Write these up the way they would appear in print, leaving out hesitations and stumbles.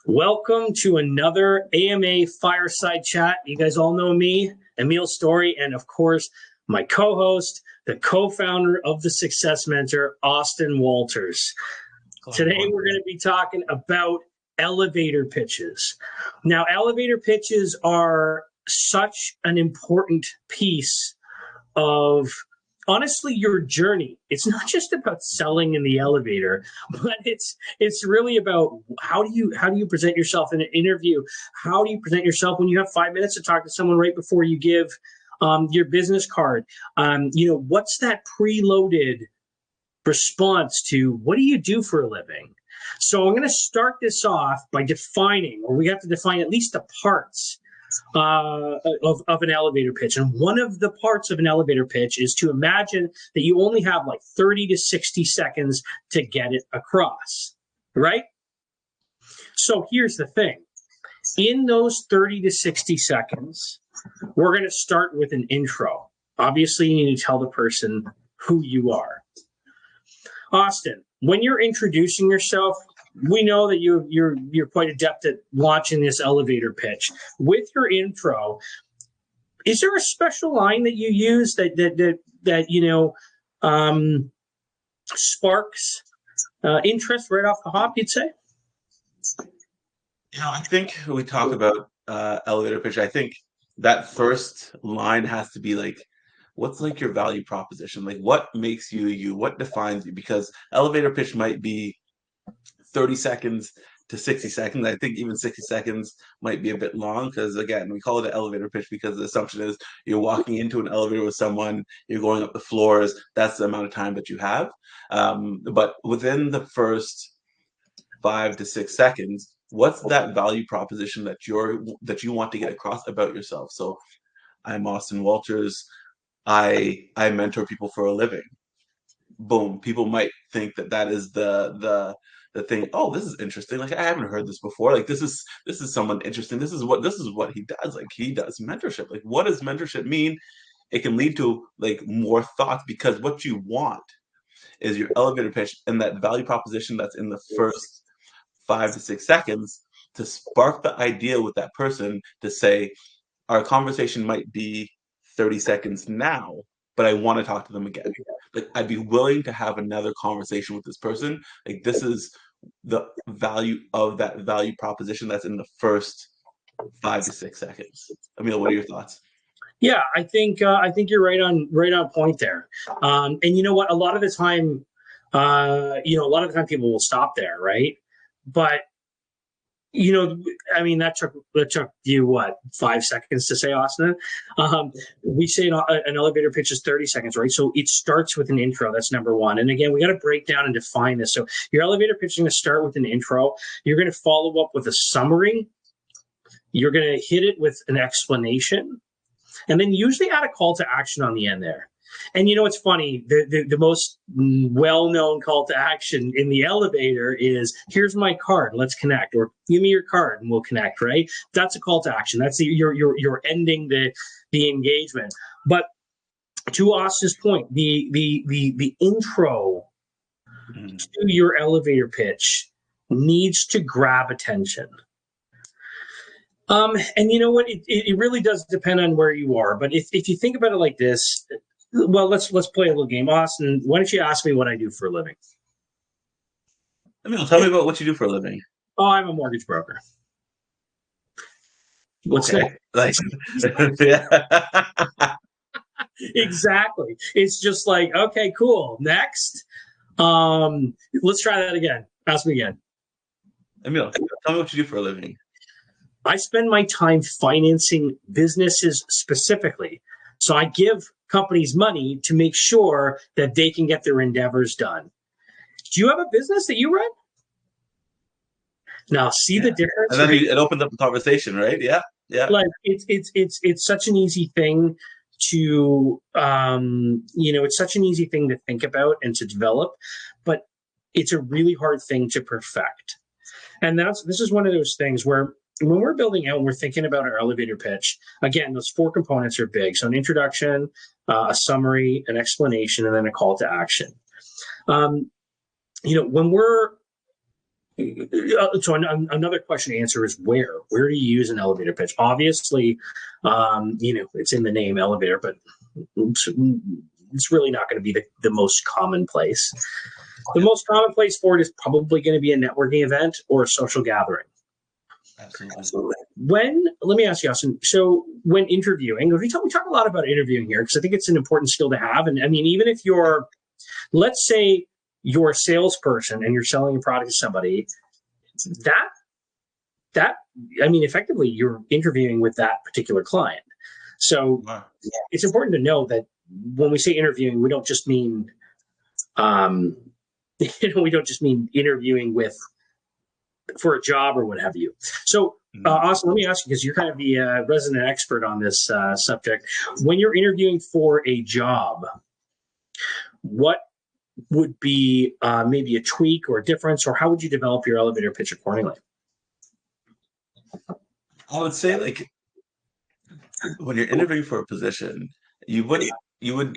Welcome to another AMA Fireside Chat. You guys all know me, Emil Story, and of course, my co-host, the co-founder of the Success Mentor, Austin Walters. Today, we're going to be talking about elevator pitches. Now, elevator pitches are such an important piece of, honestly, your journey. It's not just about selling in the elevator, but it's really about how do you present yourself in an interview? How do you present yourself when you have 5 minutes to talk to someone right before you give your business card? What's that preloaded response to what do you do for a living? So I'm going to start this off by defining, or we have to define at least the parts of an elevator pitch. And one of the parts of an elevator pitch is to imagine that you only have like 30 to 60 seconds to get it across, right? So here's the thing. In those 30 to 60 seconds, we're going to start with an intro. Obviously, you need to tell the person who you are. Austin, when you're introducing yourself, we know that you're quite adept at launching this elevator pitch. With your intro, is there a special line that you use that sparks interest right off the hop, you'd say? I think when we talk about elevator pitch, I think that first line has to be like, what's like your value proposition? Like, what makes you you? What defines you? Because elevator pitch might be 30 seconds to 60 seconds. I think even 60 seconds might be a bit long because, again, we call it an elevator pitch because the assumption is you're walking into an elevator with someone, you're going up the floors. That's the amount of time that you have. But within the first 5 to 6 seconds, what's that value proposition that you want to get across about yourself? So I'm Austin Walters. I mentor people for a living. Boom. People might think that is the thing. Oh, this is interesting. Like, I haven't heard this before. Like, this is someone interesting. This is what he does. Like, he does mentorship. Like, what does mentorship mean? It can lead to like more thoughts, because what you want is your elevator pitch and that value proposition that's in the first 5 to 6 seconds to spark the idea with that person to say, our conversation might be 30 seconds now, but I want to talk to them again. Like, I'd be willing to have another conversation with this person. Like, this is the value of that value proposition that's in the first 5 to 6 seconds. Emil, what are your thoughts? Yeah, I think you're right on point there. And you know what? A lot of the time people will stop there, right? But that took you what, 5 seconds to say, Austin? We say an elevator pitch is 30 seconds, right? So it starts with an intro. That's number one. And again, we got to break down and define this. So your elevator pitch is going to start with an intro. You're going to follow up with a summary. You're going to hit it with an explanation, and then usually add a call to action on the end there. And it's funny, the most well-known call to action in the elevator is, here's my card, let's connect, or give me your card and we'll connect, right? That's a call to action. That's you're ending the engagement. But to Austin's point, the intro to your elevator pitch needs to grab attention. And you know what? It really does depend on where you are. But if you think about it like this, well, let's play a little game. Austin, why don't you ask me what I do for a living? Emil, tell me about what you do for a living. Oh, I'm a mortgage broker. What's okay. Next? Exactly. It's just like, okay, cool. Next. Let's try that again. Ask me again. Emil, tell me what you do for a living. I spend my time financing businesses specifically. So I give companies money to make sure that they can get their endeavors done. Do you have a business that you run? Now, see the difference? And then it opens up the conversation, right? Yeah. Like, it's such an easy thing to, it's such an easy thing to think about and to develop, but it's a really hard thing to perfect. And this is one of those things where when we're building out and we're thinking about our elevator pitch, again, those 4 components are big. So an introduction, a summary, an explanation, and then a call to action. When we're So another question to answer is where? Where do you use an elevator pitch? Obviously, it's in the name elevator, but it's really not going to be the most commonplace. The most common place for it is probably going to be a networking event or a social gathering. Absolutely. Let me ask you, Austin. So when interviewing, we talk a lot about interviewing here because I think it's an important skill to have. And I mean, even if let's say you're a salesperson and you're selling a product to somebody, effectively you're interviewing with that particular client. So it's important to know that when we say interviewing, we don't just mean, interviewing for a job or what have you. So, Austin, let me ask you, because you're kind of the resident expert on this subject. When you're interviewing for a job, what would be maybe a tweak or a difference, or how would you develop your elevator pitch accordingly? I would say, like, when you're interviewing for a position, you would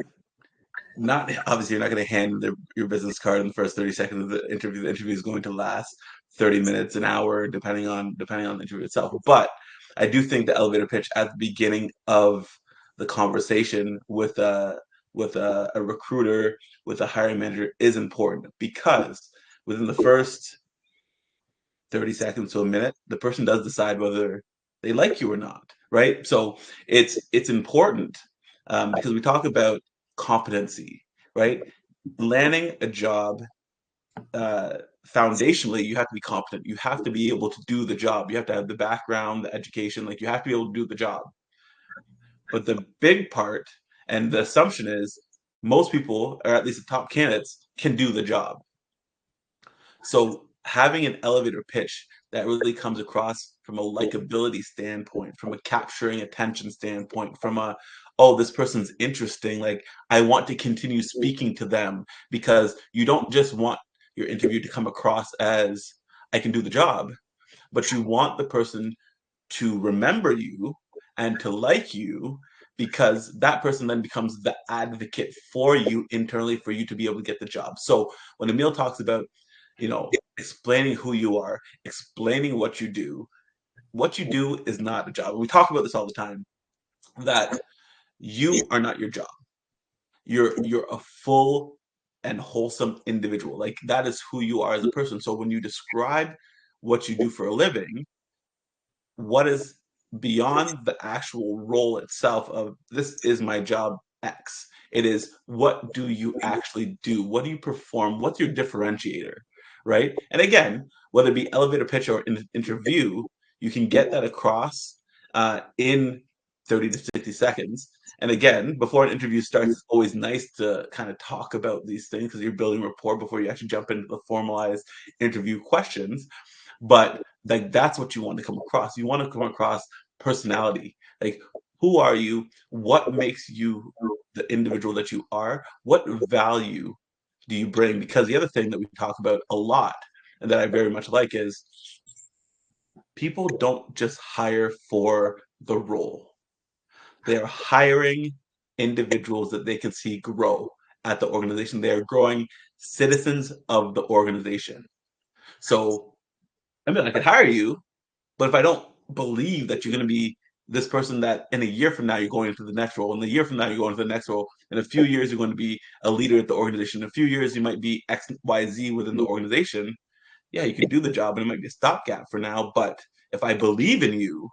not, obviously, you're not going to hand your business card in the first 30 seconds of the interview. The interview is going to last 30 minutes, an hour, depending on the interview itself. But I do think the elevator pitch at the beginning of the conversation with a recruiter, with a hiring manager, is important, because within the first 30 seconds to a minute, the person does decide whether they like you or not, right? So it's important, because we talk about competency, right? Landing a job, foundationally, you have to be competent. You have to be able to do the job. You have to have the background, the education, like, you have to be able to do the job. But the big part, and the assumption is, most people, or at least the top candidates, can do the job. So having an elevator pitch that really comes across from a likability standpoint, from a capturing attention standpoint, from a, oh, this person's interesting, like, I want to continue speaking to them, because you don't just want your interview to come across as, I can do the job, but you want the person to remember you and to like you, because that person then becomes the advocate for you internally, for you to be able to get the job. So when Emil talks about, explaining who you are, explaining what you do is not a job. We talk about this all the time, that you are not your job. You're a full and wholesome individual. Like, that is who you are as a person. So when you describe what you do for a living, what is beyond the actual role itself of, this is my job X. It is, what do you actually do? What do you perform? What's your differentiator, right? And again, whether it be elevator pitch or interview, you can get that across in 30 to 60 seconds. And again, before an interview starts, it's always nice to kind of talk about these things, because you're building rapport before you actually jump into the formalized interview questions. But, like, that's what you want to come across. You want to come across personality. Like, who are you? What makes you the individual that you are? What value do you bring? Because the other thing that we talk about a lot, and that I very much like, is people don't just hire for the role. They're hiring individuals that they can see grow at the organization. They are growing citizens of the organization. So, I mean, I could hire you, but if I don't believe that you're going to be this person that in a year from now you're going into the next role, in a year from now you're going into the next role, in a few years you're going to be a leader at the organization, in a few years you might be X, Y, Z within the organization. Yeah, you can do the job, and it might be a stopgap for now. But if I believe in you,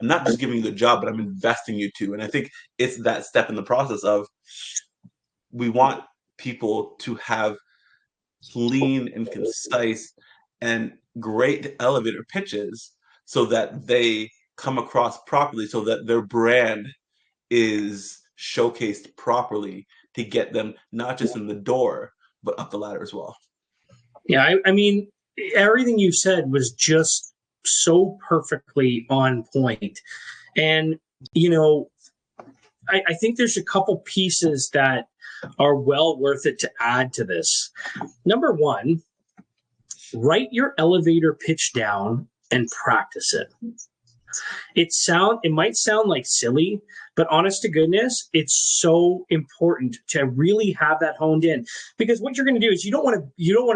I'm not just giving you the job, but I'm investing you too. And I think it's that step in the process of, we want people to have clean and concise and great elevator pitches, so that they come across properly, so that their brand is showcased properly, to get them not just in the door, but up the ladder as well. Yeah, I mean, everything you said was just so perfectly on point. And, I think there's a couple pieces that are well worth it to add to this. Number one, write your elevator pitch down and practice it. It might sound like silly, But honest to goodness, it's so important to really have that honed in, because what you're going to do is you don't want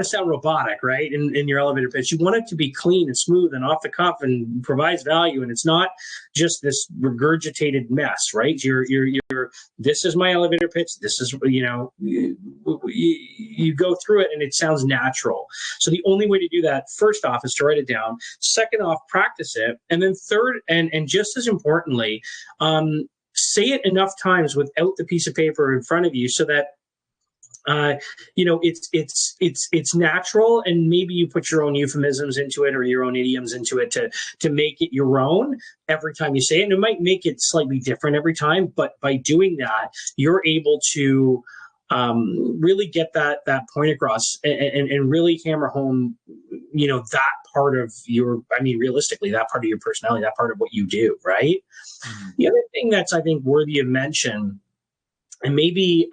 to sound robotic, right? In your elevator pitch, you want it to be clean and smooth and off the cuff and provides value, and it's not just this regurgitated mess, right? You're this is my elevator pitch. This is, you go through it and it sounds natural. So the only way to do that, first off, is to write it down. Second off, practice it. And then third, and just as importantly, say it enough times without the piece of paper in front of you, so that it's natural, and maybe you put your own euphemisms into it or your own idioms into it to make it your own every time you say it. And it might make it slightly different every time, but by doing that, you're able to really get that point across, and really hammer home, that part of realistically, that part of your personality, that part of what you do, right? Mm-hmm. The other thing that's, I think, worthy of mention, and maybe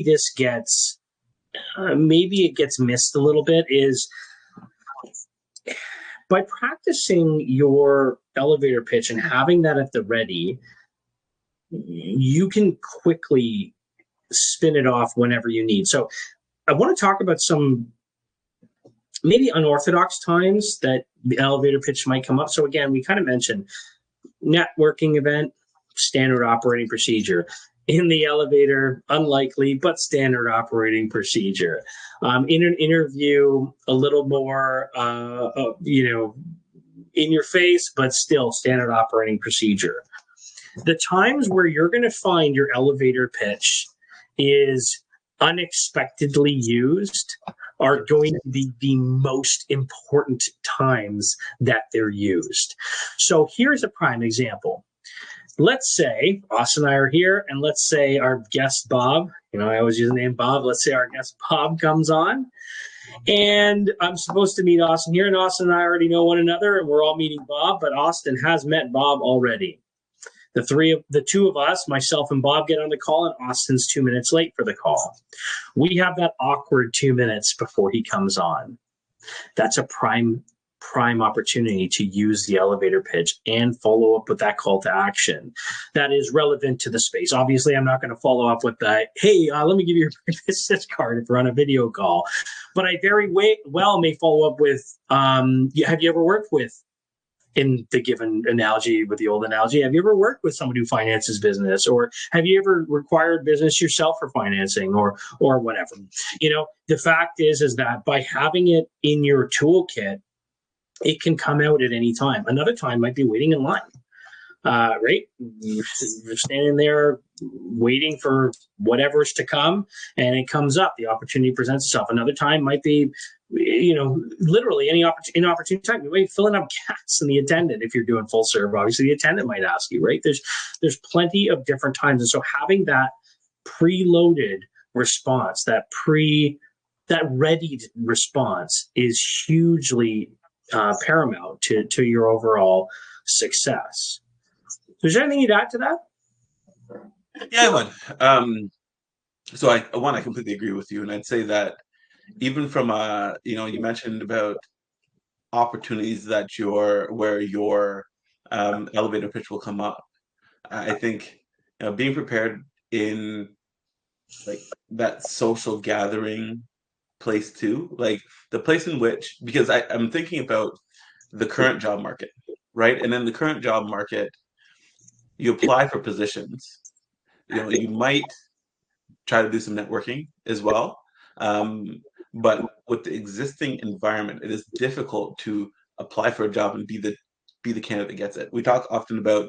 this gets maybe it gets missed a little bit, is by practicing your elevator pitch and having that at the ready, you can quickly spin it off whenever you need. So I want to talk about some maybe unorthodox times that the elevator pitch might come up. So again, we kind of mentioned networking event, standard operating procedure. In the elevator, unlikely, but standard operating procedure. In an interview, a little more, in your face, but still standard operating procedure. The times where you're going to find your elevator pitch is unexpectedly used are going to be the most important times that they're used. So here's a prime example. Let's say Austin and I are here, and let's say our guest Bob, I always use the name Bob. Let's say our guest Bob comes on, and I'm supposed to meet Austin here, and Austin and I already know one another, and we're all meeting Bob, but Austin has met Bob already. The two of us, myself and Bob, get on the call, and Austin's 2 minutes late for the call. We have that awkward 2 minutes before he comes on. That's a prime opportunity to use the elevator pitch and follow up with that call to action that is relevant to the space. Obviously, I'm not going to follow up with that, hey, let me give you your business card if we're on a video call. But I very well may follow up with, have you ever worked with, in the given analogy, with the old analogy, have you ever worked with someone who finances business, or have you ever required business yourself for financing, or whatever? The fact is that by having it in your toolkit, it can come out at any time. Another time might be waiting in line, right? You're standing there waiting for whatever's to come, and it comes up. The opportunity presents itself. Another time might be, literally any inopportune time. You might filling up gas in the attendant. If you're doing full serve, obviously the attendant might ask you, right? There's plenty of different times. And so having that preloaded response, that ready response is hugely paramount to your overall success. So is there anything you'd add to that? Yeah, I would. So I completely agree with you, and I'd say that even from you mentioned about opportunities where your elevator pitch will come up. I think being prepared in like that social gathering place too, like the place in which, because I'm thinking about the current job market, right? And in the current job market, you apply for positions. You might try to do some networking as well. But with the existing environment, it is difficult to apply for a job and be the candidate that gets it. We talk often about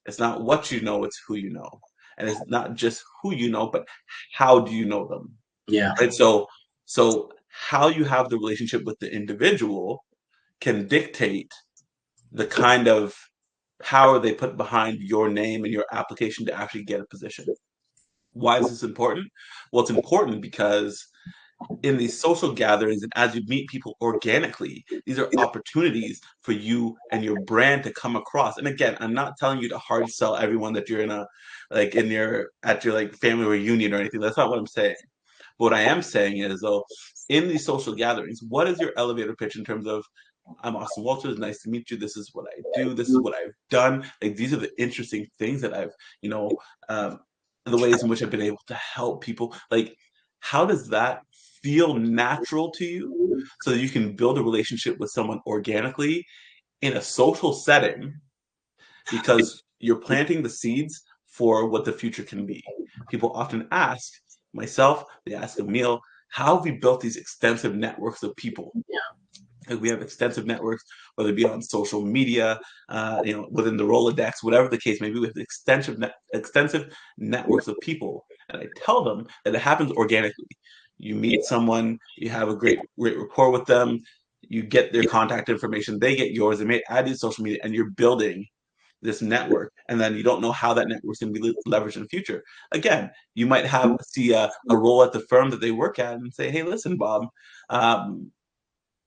it's not what you know, it's who you know. And it's not just who you know, but how do you know them? Yeah. Right. So how you have the relationship with the individual can dictate the kind of power they put behind your name and your application to actually get a position. Why is this important? Well, it's important because in these social gatherings and as you meet people organically, these are opportunities for you and your brand to come across. And again, I'm not telling you to hard sell everyone that you're at your family reunion or anything. That's not what I'm saying. But what I am saying is, though, in these social gatherings, what is your elevator pitch in terms of I'm Austin Walters. Nice to meet you. This is what I do. This is what I've done. Like, these are the interesting things that I've, um, the ways in which I've been able to help people. Like, how does that feel natural to you so that you can build a relationship with someone organically in a social setting, because you're planting the seeds for what the future can be. People often ask myself, they ask Emil, how have we built these extensive networks of people? Like, we have extensive networks, whether it be on social media, within the Rolodex, whatever the case may be. We have extensive networks of people, and I tell them that it happens organically. You meet someone, you have a great rapport with them, you get their contact information, they get yours, they may add you to social media, and you're building this network, and then you don't know how that network's going to be leveraged in the future. Again, you might see a role at the firm that they work at and say, hey, listen, Bob, um,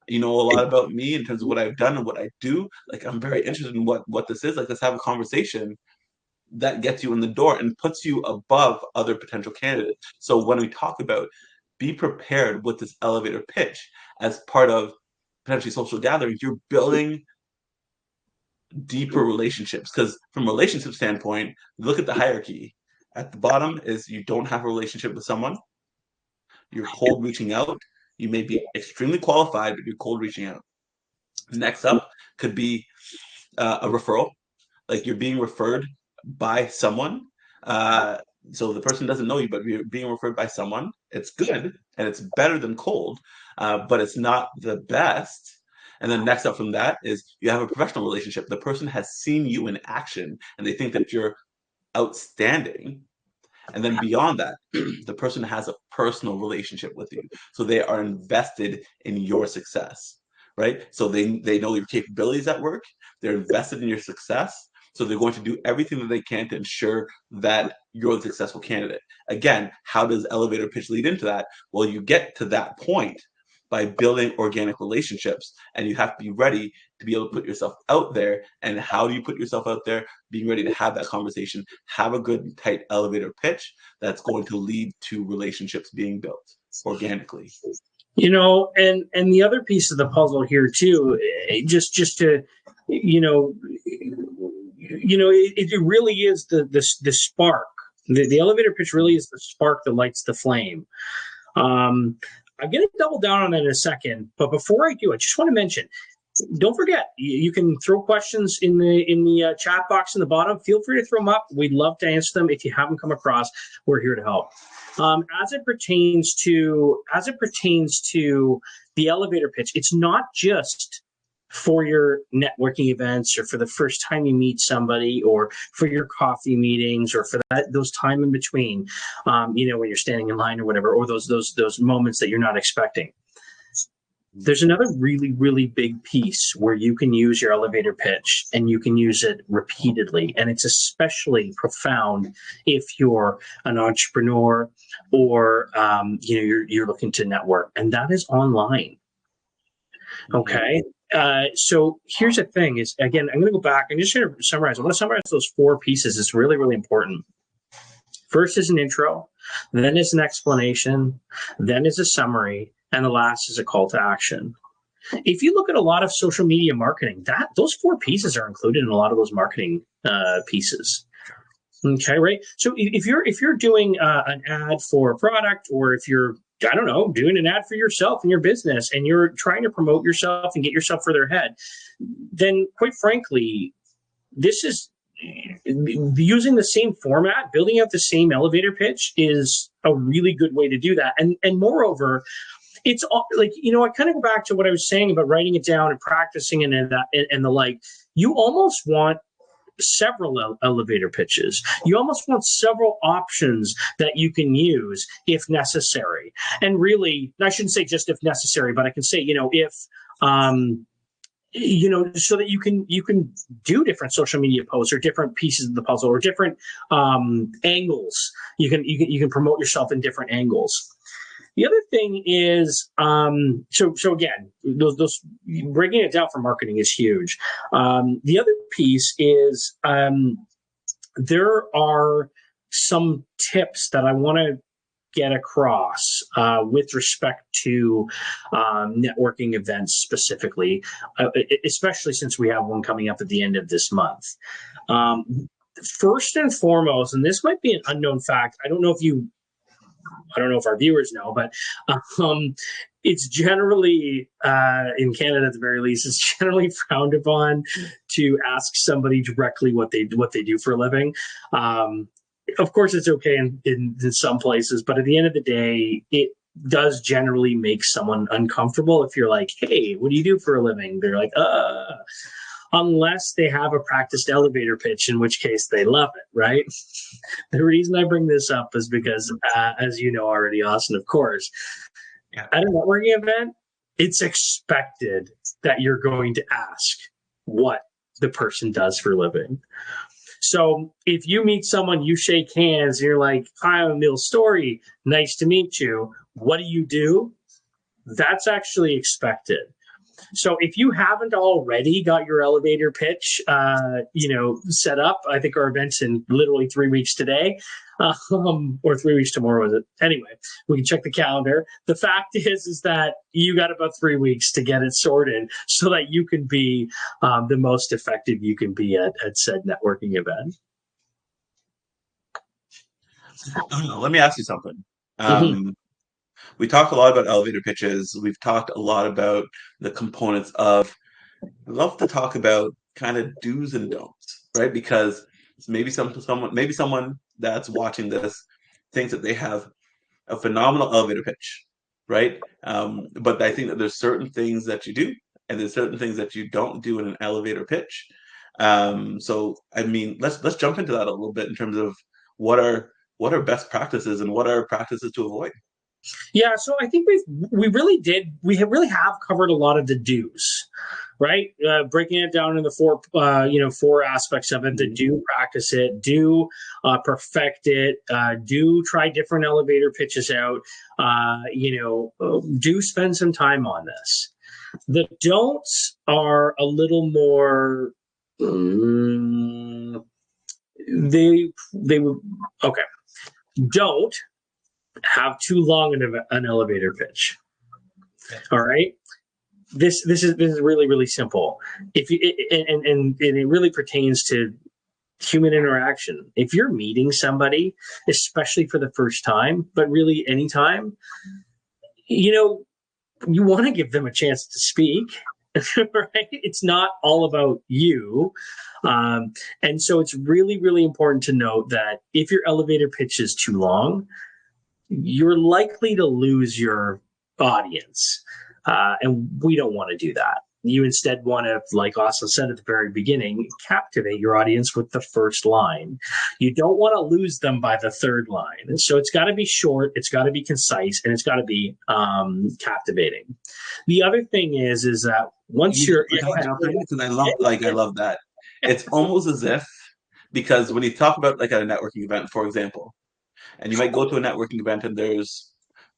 you know a lot about me in terms of what I've done and what I do. Like, I'm very interested in what this is. Like, let's have a conversation. That gets you in the door and puts you above other potential candidates. So when we talk about be prepared with this elevator pitch as part of potentially social gatherings, you're building deeper relationships. Because from a relationship standpoint, look at the hierarchy. At the bottom is you don't have a relationship with someone, you're cold reaching out. You may be extremely qualified, but you're cold reaching out. Next up could be a referral, like you're being referred by someone. So the person doesn't know you, but you're being referred by someone. It's good and it's better than cold, but it's not the best. And then next up from that is you have a professional relationship. The person has seen you in action and they think that you're outstanding. And then beyond that, the person has a personal relationship with you. So they are invested in your success, right? So they know your capabilities at work. They're invested in your success. So they're going to do everything that they can to ensure that you're the successful candidate. Again, how does elevator pitch lead into that? Well, you get to that point by building organic relationships, and you have to be ready to be able to put yourself out there. And how do you put yourself out there? Being ready to have that conversation, have a good tight elevator pitch that's going to lead to relationships being built organically. And the other piece of the puzzle here too, just to, it really is the spark. The elevator pitch really is the spark that lights the flame. I'm going to double down on that in a second, but before I do, I just want to mention, don't forget, you can throw questions in the chat box in the bottom. Feel free to throw them up. We'd love to answer them. If you haven't come across, we're here to help. As it pertains to the elevator pitch, it's not just for your networking events or for the first time you meet somebody or for your coffee meetings or for those time in between, when you're standing in line or whatever, or those moments that you're not expecting. There's another really, really big piece where you can use your elevator pitch and you can use it repeatedly. And it's especially profound if you're an entrepreneur or, you're looking to network, and that is online. Okay. So here's the thing is, again, I'm going to go back and just going to summarize. I want to summarize those 4 pieces. It's really, really important. First is an intro, then is an explanation, then is a summary, and the last is a call to action. If you look at a lot of social media marketing, those 4 pieces are included in a lot of those marketing pieces. Okay, right? So if you're doing an ad for a product, or if you're, I don't know, doing an ad for yourself in your business and you're trying to promote yourself and get yourself further ahead, then quite frankly, this is using the same format, building out the same elevator pitch is a really good way to do that. And moreover, it's like, I kind of go back to what I was saying about writing it down and practicing and the like. You almost want several elevator pitches. You almost want several options that you can use if necessary. And really, I shouldn't say just if necessary, but I can say, if so that you can do different social media posts or different pieces of the puzzle or different angles. You can promote yourself in different angles. The other thing is, so again, those breaking it down for marketing is huge. The other piece is there are some tips that I want to get across with respect to networking events specifically, especially since we have one coming up at the end of this month. First and foremost, and this might be an unknown fact, I don't know if our viewers know, but it's generally, in Canada at the very least, it's generally frowned upon to ask somebody directly what they do for a living. Of course, it's okay in some places, but at the end of the day, it does generally make someone uncomfortable if you're like, "Hey, what do you do for a living?" They're like, unless they have a practiced elevator pitch, in which case they love it, right? The reason I bring this up is because, as you know already, Austin, of course, at a networking event, it's expected that you're going to ask what the person does for a living. So if you meet someone, you shake hands, and you're like, "Hi, I'm Emil Story. Nice to meet you. What do you do?" That's actually expected. So if you haven't already got your elevator pitch, set up, I think our event's in literally 3 weeks today, or 3 weeks tomorrow, is it? Anyway, we can check the calendar. The fact is that you got about 3 weeks to get it sorted so that you can be the most effective you can be at said networking event. Let me ask you something. Mm-hmm. We talked a lot about elevator pitches. We've talked a lot about the components of. I love to talk about kind of do's and don'ts, right? Because maybe someone that's watching this thinks that they have a phenomenal elevator pitch, right? But I think that there's certain things that you do, and there's certain things that you don't do in an elevator pitch. So I mean, let's jump into that a little bit in terms of what are best practices and what are practices to avoid. Yeah, so I think we really have covered a lot of the do's, right? Breaking it down into four aspects of it: the do practice it, do perfect it, do try different elevator pitches out, do spend some time on this. The don'ts are a little more. They okay. Don't have too long an elevator pitch. All right. This is really, really simple. If you and it really pertains to human interaction. If you're meeting somebody, especially for the first time, but really anytime, you want to give them a chance to speak. Right? It's not all about you. And so it's really, really important to note that if your elevator pitch is too long, you're likely to lose your audience. And we don't want to do that. You instead want to, like Austin said at the very beginning, captivate your audience with the first line. You don't want to lose them by the third line. And so it's got to be short, it's got to be concise, and it's got to be captivating. The other thing is that once you're because I love that. It's almost as if, because when you talk about like at a networking event, for example, and you might go to a networking event and there's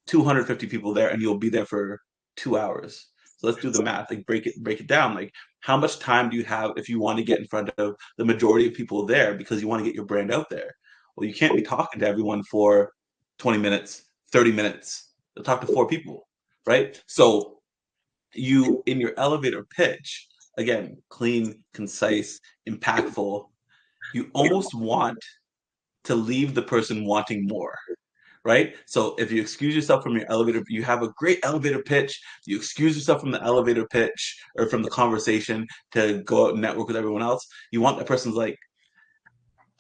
250 people there and you'll be there for 2 hours. So let's do the math, like break it down. Like how much time do you have if you want to get in front of the majority of people there because you want to get your brand out there? Well, you can't be talking to everyone for 20 minutes, 30 minutes. You'll talk to 4 people, right? So you, in your elevator pitch, again, clean, concise, impactful, you almost want to leave the person wanting more, right? So if you excuse yourself from your elevator, you have a great elevator pitch, you excuse yourself from the elevator pitch or from the conversation to go out and network with everyone else. You want that person's like,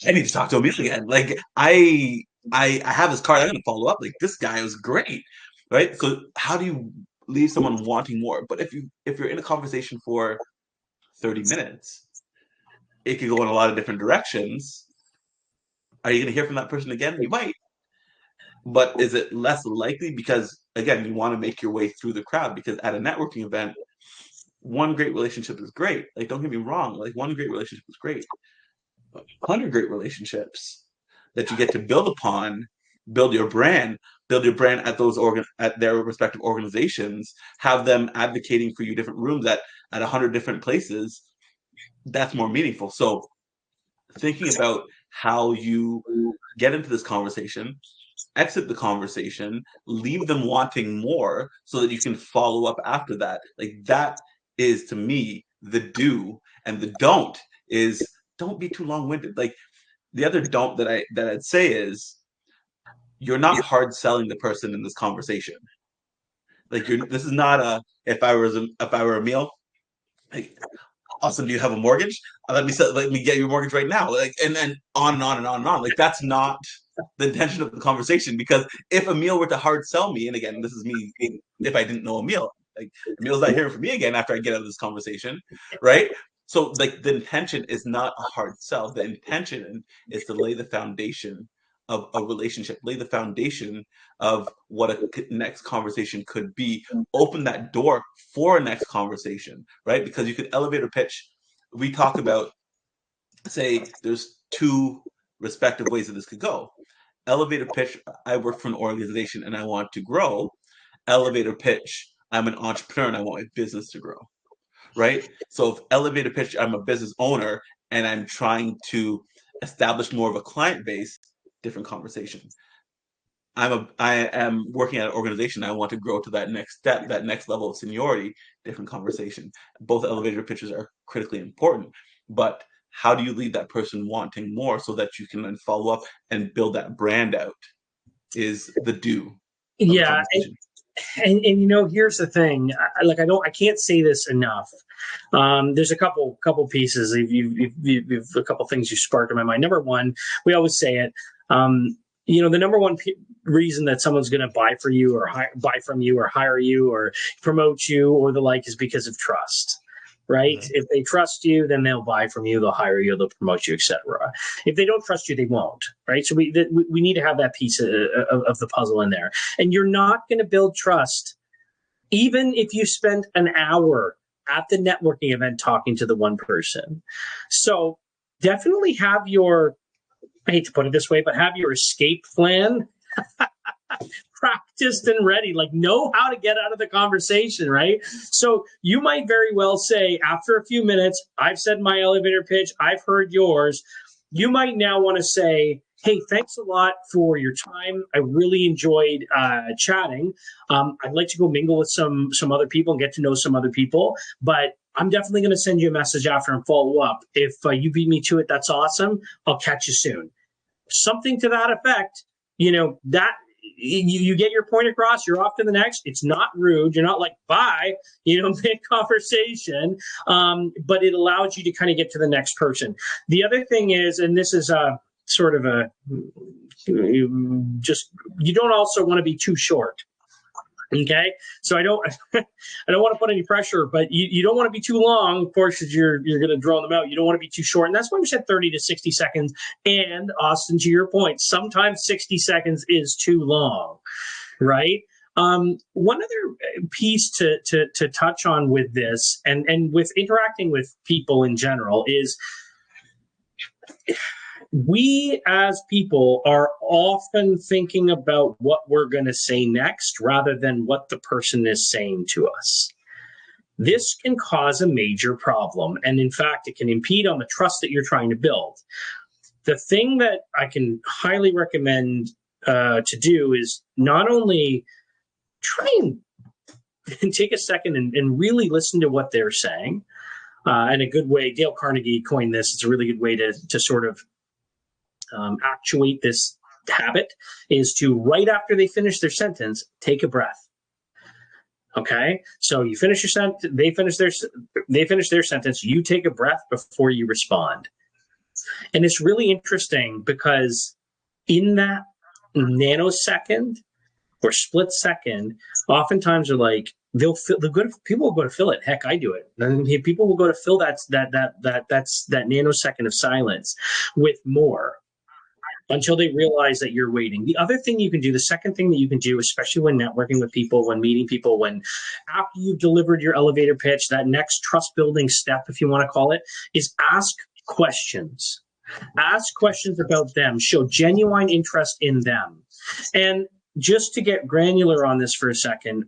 I need to talk to Emil again. Like I have his card. I'm gonna follow up. Like this guy was great, right? So how do you leave someone wanting more? But if you're in a conversation for 30 minutes, it could go in a lot of different directions. Are you going to hear from that person again? You might. But is it less likely? Because, again, you want to make your way through the crowd. Because at a networking event, one great relationship is great. Like, don't get me wrong. Like, one great relationship is great. 100 great relationships that you get to build upon, build your brand at at their respective organizations, have them advocating for you different rooms at 100 different places. That's more meaningful. So thinking about how you get into this conversation, exit the conversation, leave them wanting more so that you can follow up after that. Like that is to me the do, and the don't is don't be too long-winded. Like the other don't that I'd say is you're not hard selling the person in this conversation. Like this is not a if I were a meal, like Austin, do you have a mortgage? Let me get you a mortgage right now. Like and on and on and on and on. Like that's not the intention of the conversation, because if Emil were to hard sell me, and again, this is me if I didn't know Emil, like Emil's not hearing from me again after I get out of this conversation, right? So like the intention is not a hard sell. The intention is to lay the foundation of a relationship, lay the foundation of what a next conversation could be, open that door for a next conversation, right? Because you could elevator pitch. We talk about, say, there's two respective ways that this could go. Elevator pitch, I work for an organization and I want to grow. Elevator pitch, I'm an entrepreneur and I want my business to grow, right? So if elevator pitch, I'm a business owner and I'm trying to establish more of a client base, different conversation. I am working at an organization. I want to grow to that next step, that next level of seniority, different conversation. Both elevator pitches are critically important, but how do you leave that person wanting more so that you can then follow up and build that brand out is the do of the Yeah, conversation. and here's the thing. I can't say this enough. There's a couple pieces. You've a couple things you sparked in my mind. Number one, we always say it. The number one reason that someone's going to buy from you or hire you or promote you or the like is because of trust. Right? Mm-hmm. If they trust you, then they'll buy from you, they'll hire you, they'll promote you, etc. If they don't trust you, they won't. Right? So we need to have that piece of the puzzle in there. And you're not going to build trust even if you spend an hour at the networking event talking to the one person. So definitely have your, I hate to put it this way, but have your escape plan practiced and ready, like know how to get out of the conversation, right? So you might very well say, after a few minutes, I've said my elevator pitch, I've heard yours. You might now want to say, hey, thanks a lot for your time. I really enjoyed chatting. I'd like to go mingle with some other people and get to know some other people, but I'm definitely going to send you a message after and follow up. If you beat me to it, that's awesome. I'll catch you soon. Something to that effect, that you get your point across, you're off to the next. It's not rude. You're not like, bye, mid-conversation, but it allows you to kind of get to the next person. The other thing is, and this is sort of you don't also want to be too short. Okay, so I don't want to put any pressure, but you don't want to be too long, of course, because you're going to draw them out. You don't want to be too short, and that's why we said 30 to 60 seconds. And Austin, to your point, sometimes 60 seconds is too long, right? One other piece to touch on with this, and with interacting with people in general, is we as people are often thinking about what we're going to say next rather than what the person is saying to us. This can cause a major problem. And in fact, it can impede on the trust that you're trying to build. The thing that I can highly recommend to do is not only try and take a second and really listen to what they're saying. And a good way, Dale Carnegie coined this, it's a really good way to sort of actuate this habit, is to, right after they finish their sentence, take a breath. Okay, so you finish your sentence, they finish their sentence, you take a breath before you respond. And it's really interesting because in that nanosecond or split second, oftentimes they're like, people will go to fill it. Heck, I do it. And people will go to fill that nanosecond of silence with more, until they realize that you're waiting. The other thing you can do, the second thing that you can do, especially when networking with people, when meeting people, when after you've delivered your elevator pitch, that next trust building step, if you want to call it, is ask questions. Ask questions about them. Show genuine interest in them. And just to get granular on this for a second,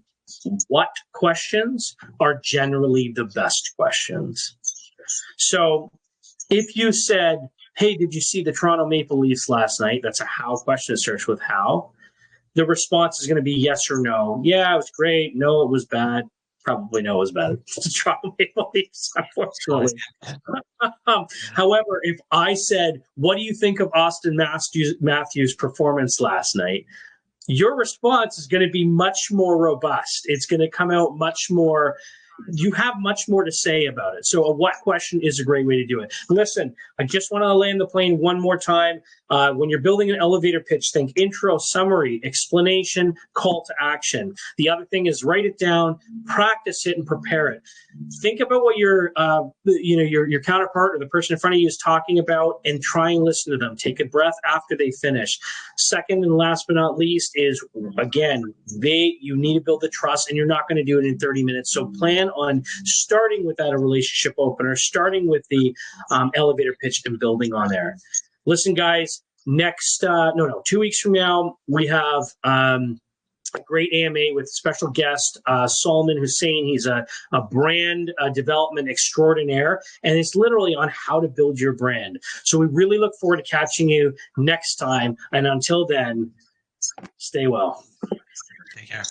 what questions are generally the best questions? So if you said, hey, did you see the Toronto Maple Leafs last night? That's a how question. It starts with how. the response is going to be yes or no. Yeah, it was great. No, it was bad. Probably no, it was bad. Toronto Maple Leafs, unfortunately. However, if I said, what do you think of Austin Matthews' performance last night? Your response is going to be much more robust. It's going to come out much more. You have much more to say about it. So a what question is a great way to do it. Listen, I just want to land the plane one more time. When you're building an elevator pitch, think intro, summary, explanation, call to action. The other thing is write it down, practice it, and prepare it. Think about what your counterpart or the person in front of you is talking about, and try and listen to them. Take a breath after they finish. Second and last but not least is, again, you need to build the trust, and you're not going to do it in 30 minutes. So plan on starting with that a relationship opener, starting with the elevator pitch and building on there. Listen, guys, 2 weeks from now, we have a great AMA with special guest Salman Hussein. He's a brand development extraordinaire, and it's literally on how to build your brand. So we really look forward to catching you next time. And until then, stay well. Take care.